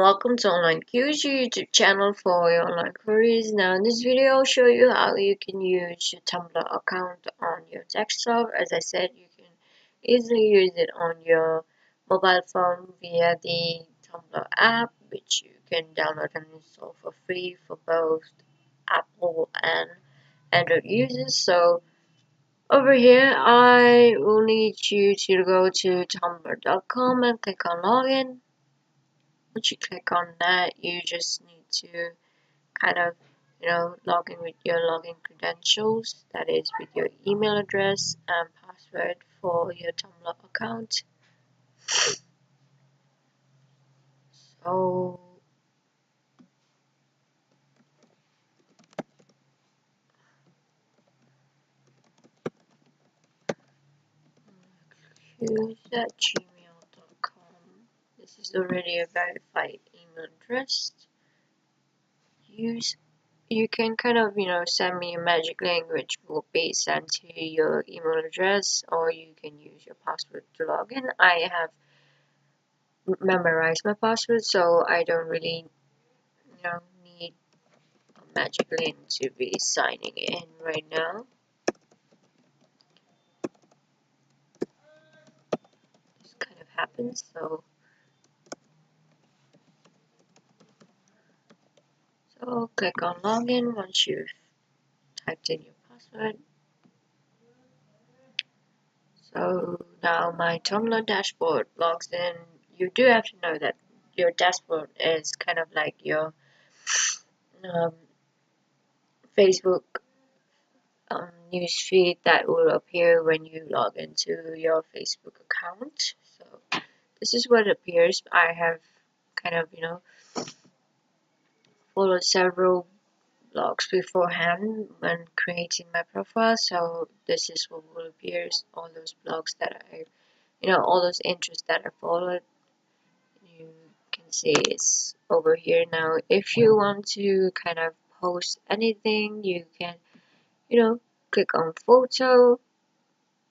welcome to Online Q's YouTube channel for your online queries. Now in this video I'll show you how you can use your Tumblr account on your desktop. As I said, you can easily use it on your mobile phone via the Tumblr app, which you can download and install for free for both Apple and Android users. So over here I will need you to go to tumblr.com and click on login. Once you click on that, you just need to kind of, log in with your login credentials. That is with your email address and password for your Tumblr account. So use at gmail.com. This is already a verified email address. You can kind of, send me a magic link which will be sent to your email address, or you can use your password to log in. I have memorized my password, so I don't really, need a magic link to be signing in right now. This kind of happens, so click on login once you've typed in your password. So now my Tumblr dashboard logs in. You do have to know that your dashboard is kind of like your Facebook news feed that will appear when you log into your Facebook account. So this is what appears. I have kind of, followed several blogs beforehand when creating my profile, so this is what will appear. All those blogs that all those interests that I followed, you can see it's over here. Now if you want to kind of post anything, you can click on photo,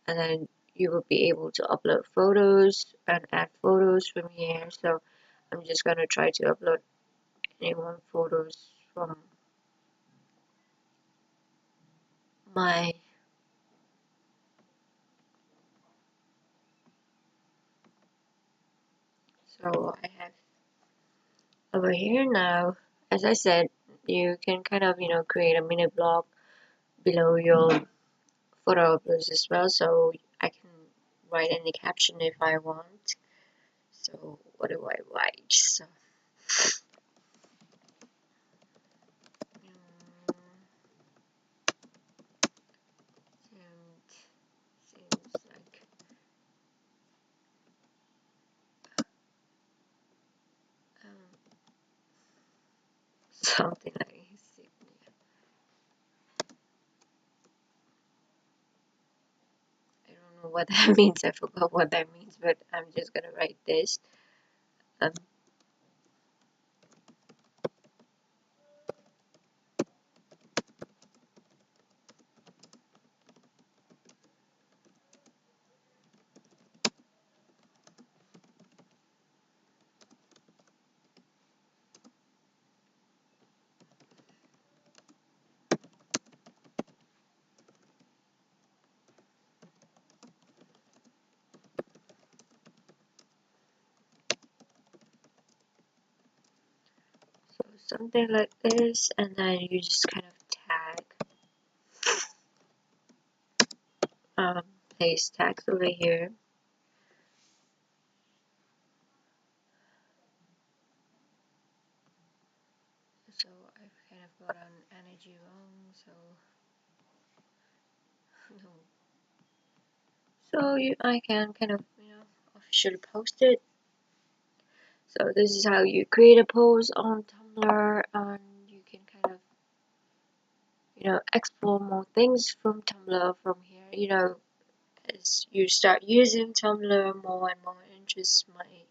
and then you will be able to upload photos and add photos from here. So I'm just gonna try to upload any one photos from my so I have over here now. As I said, you can kind of create a mini blog below your photo uploads as well, so I can write any caption if I want. So what do I write? So seems like something like I don't know what that means. I forgot what that means, but I'm just gonna write this. Um, so something like this, and then you just kind of tag, place tags over here. So I've kind of got an energy wrong, so no. So I can kind of officially post it. So this is how you create a post on Tumblr, and you can kind of explore more things from Tumblr from here. As you start using Tumblr, more and more interests might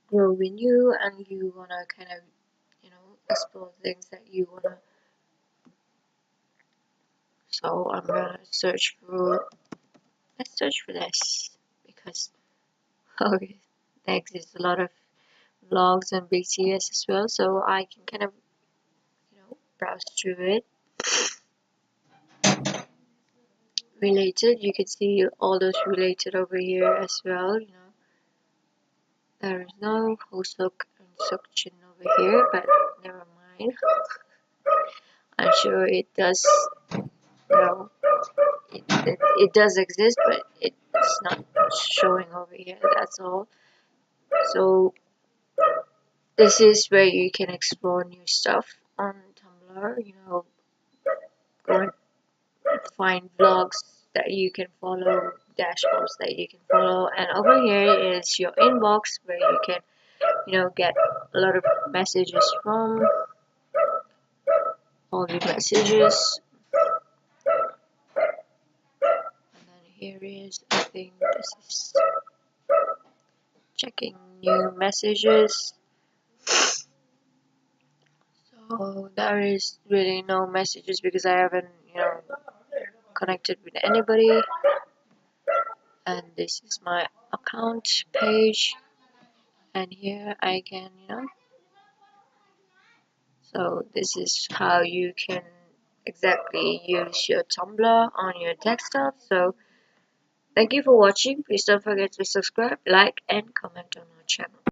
grow in you, and you wanna kind of explore things that you wanna. So I'm gonna search for, let's search for this, because okay, there exists a lot of vlogs and BTS as well, so I can kind of browse through it. Related, you can see all those related over here as well. There is no Hosok and Sokjin over here, but never mind. I'm sure it does, it does exist, but it's not showing over here. That's all. So this is where you can explore new stuff on Tumblr. Go and find vlogs that you can follow, dashboards that you can follow, and over here is your inbox where you can get a lot of messages from, all your messages. And then here is, I think this is checking new messages. So there is really no messages because I haven't connected with anybody. And this is my account page, and here I can so this is how you can exactly use your Tumblr on your desktop. So thank you for watching. Please don't forget to subscribe, like, and comment on our channel.